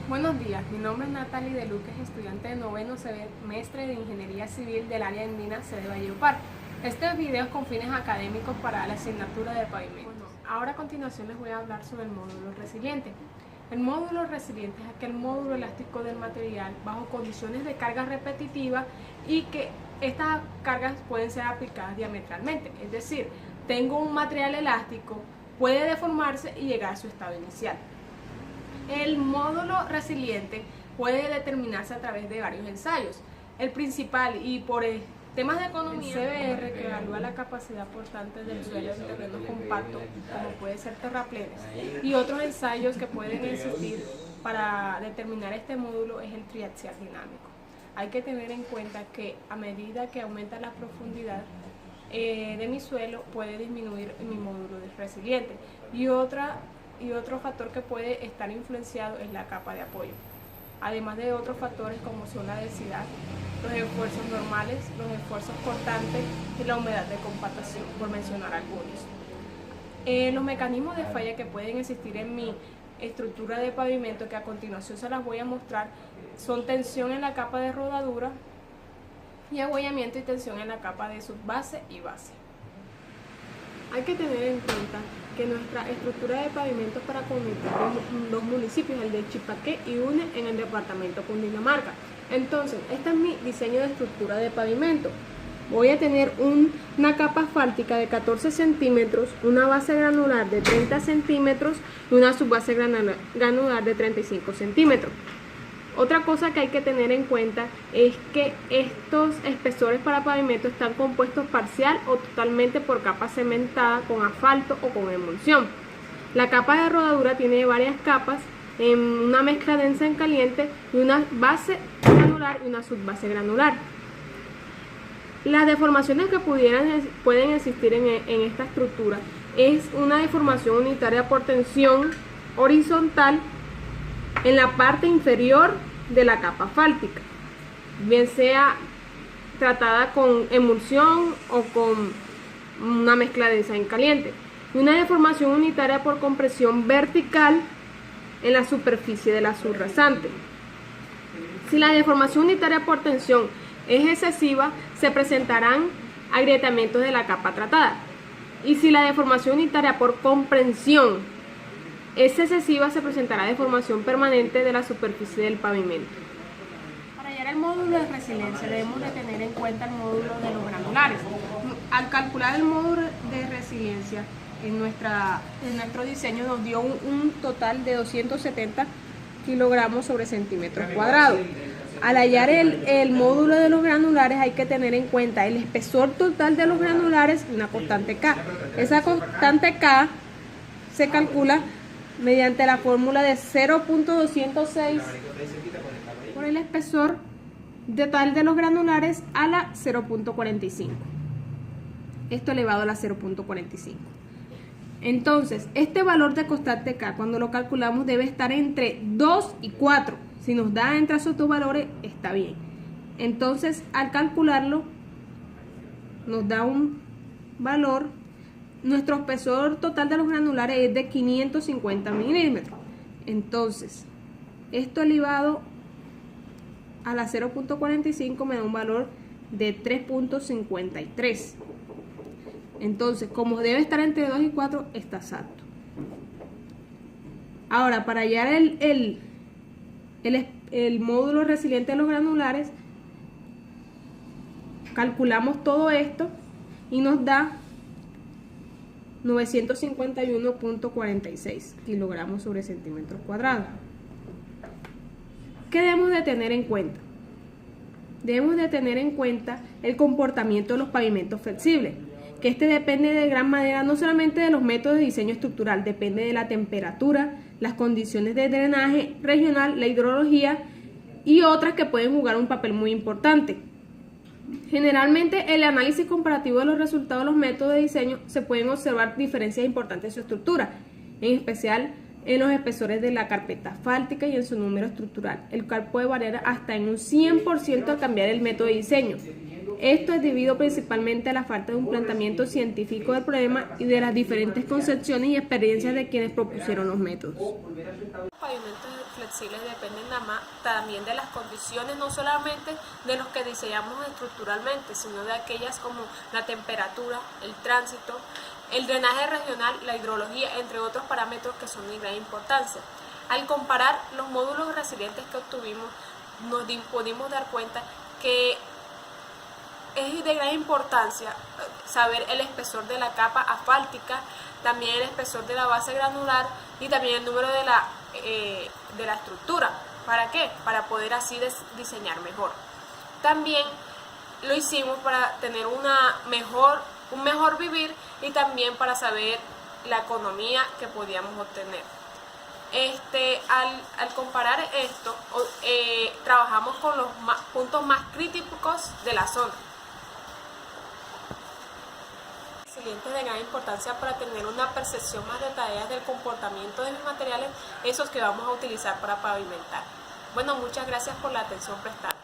Buenos días, mi nombre es Natalie de Luques, estudiante de noveno semestre de Ingeniería Civil del área andina sede Valledupar. Este video es con fines académicos para la asignatura de pavimento. Ahora a continuación les voy a hablar sobre el módulo resiliente. El módulo resiliente es aquel módulo elástico del material bajo condiciones de carga repetitiva y que estas cargas pueden ser aplicadas diametralmente. Es decir, tengo un material elástico, puede deformarse y llegar a su estado inicial. El módulo resiliente puede determinarse a través de varios ensayos. El principal, y por temas de economía, el CBR, que evalúa la capacidad portante del suelo en terrenos compactos, como puede ser terraplenes, y otros ensayos que pueden existir para determinar este módulo es el triaxial dinámico. Hay que tener en cuenta que a medida que aumenta la profundidad de mi suelo, puede disminuir mi módulo resiliente. Y otro factor que puede estar influenciado es la capa de apoyo, además de otros factores como son la densidad, los esfuerzos normales, los esfuerzos cortantes y la humedad de compactación, por mencionar algunos. Los mecanismos de falla que pueden existir en mi estructura de pavimento, que a continuación se las voy a mostrar, son tensión en la capa de rodadura y abollamiento y tensión en la capa de subbase y base. Hay que tener en cuenta que nuestra estructura de pavimento para conectar dos municipios, el de Chipaqué y Une, en el departamento Cundinamarca. Entonces, este es mi diseño de estructura de pavimento. Voy a tener una capa asfáltica de 14 centímetros, una base granular de 30 centímetros y una subbase granular de 35 centímetros. Otra cosa que hay que tener en cuenta es que estos espesores para pavimento están compuestos parcial o totalmente por capa cementada con asfalto o con emulsión. La capa de rodadura tiene varias capas, en una mezcla densa en caliente y una base granular y una subbase granular. Las deformaciones que pueden existir en esta estructura es una deformación unitaria por tensión horizontal en la parte inferior de la capa asfáltica, bien sea tratada con emulsión o con una mezcla densa en caliente, y una deformación unitaria por compresión vertical en la superficie de la subrasante. Si la deformación unitaria por tensión es excesiva, se presentarán agrietamientos de la capa tratada, y si la deformación unitaria por comprensión es excesiva, se presentará deformación permanente de la superficie del pavimento. Para hallar el módulo de resiliencia debemos de tener en cuenta el módulo de los granulares. Al calcular el módulo de resiliencia en nuestro diseño nos dio un total de 270 kilogramos sobre centímetros cuadrados. Al hallar el módulo de los granulares hay que tener en cuenta el espesor total de los granulares y una constante K. Esa constante K se calcula mediante la fórmula de 0.206 por el espesor total de los granulares a la 0.45. Esto elevado a la 0.45. Entonces, este valor de constante K, cuando lo calculamos, debe estar entre 2 y 4. Si nos da entre esos dos valores, está bien. Entonces, al calcularlo, nos da un valor. Nuestro espesor total de los granulares es de 550 milímetros. Entonces, esto elevado a la 0.45 me da un valor de 3.53. Entonces, como debe estar entre 2 y 4, está exacto. Ahora, para hallar el módulo resiliente de los granulares, calculamos todo esto y nos da 951.46 kilogramos sobre centímetros cuadrados. ¿Qué debemos de tener en cuenta? Debemos de tener en cuenta el comportamiento de los pavimentos flexibles, que este depende de gran manera no solamente de los métodos de diseño estructural, depende de la temperatura, las condiciones de drenaje regional, la hidrología y otras que pueden jugar un papel muy importante. Generalmente, el análisis comparativo de los resultados de los métodos de diseño se pueden observar diferencias importantes en su estructura, en especial en los espesores de la carpeta asfáltica y en su número estructural, el cual puede variar hasta en un 100% al cambiar el método de diseño. Esto es debido principalmente a la falta de un planteamiento científico del problema y de las diferentes concepciones y experiencias de quienes propusieron los métodos. Pavimentos flexibles dependen también de las condiciones, no solamente de los que diseñamos estructuralmente, sino de aquellas como la temperatura, el tránsito, el drenaje regional, la hidrología, entre otros parámetros que son de gran importancia. Al comparar los módulos resilientes que obtuvimos, nos pudimos dar cuenta que es de gran importancia saber el espesor de la capa asfáltica, también el espesor de la base granular y también el número de la estructura. ¿Para qué? Para poder así diseñar mejor. También lo hicimos para tener un mejor vivir y también para saber la economía que podíamos obtener. Al comparar esto, trabajamos con los puntos más críticos de la zona. Resilientes de gran importancia para tener una percepción más detallada del comportamiento de los materiales, esos que vamos a utilizar para pavimentar. Bueno, muchas gracias por la atención prestada.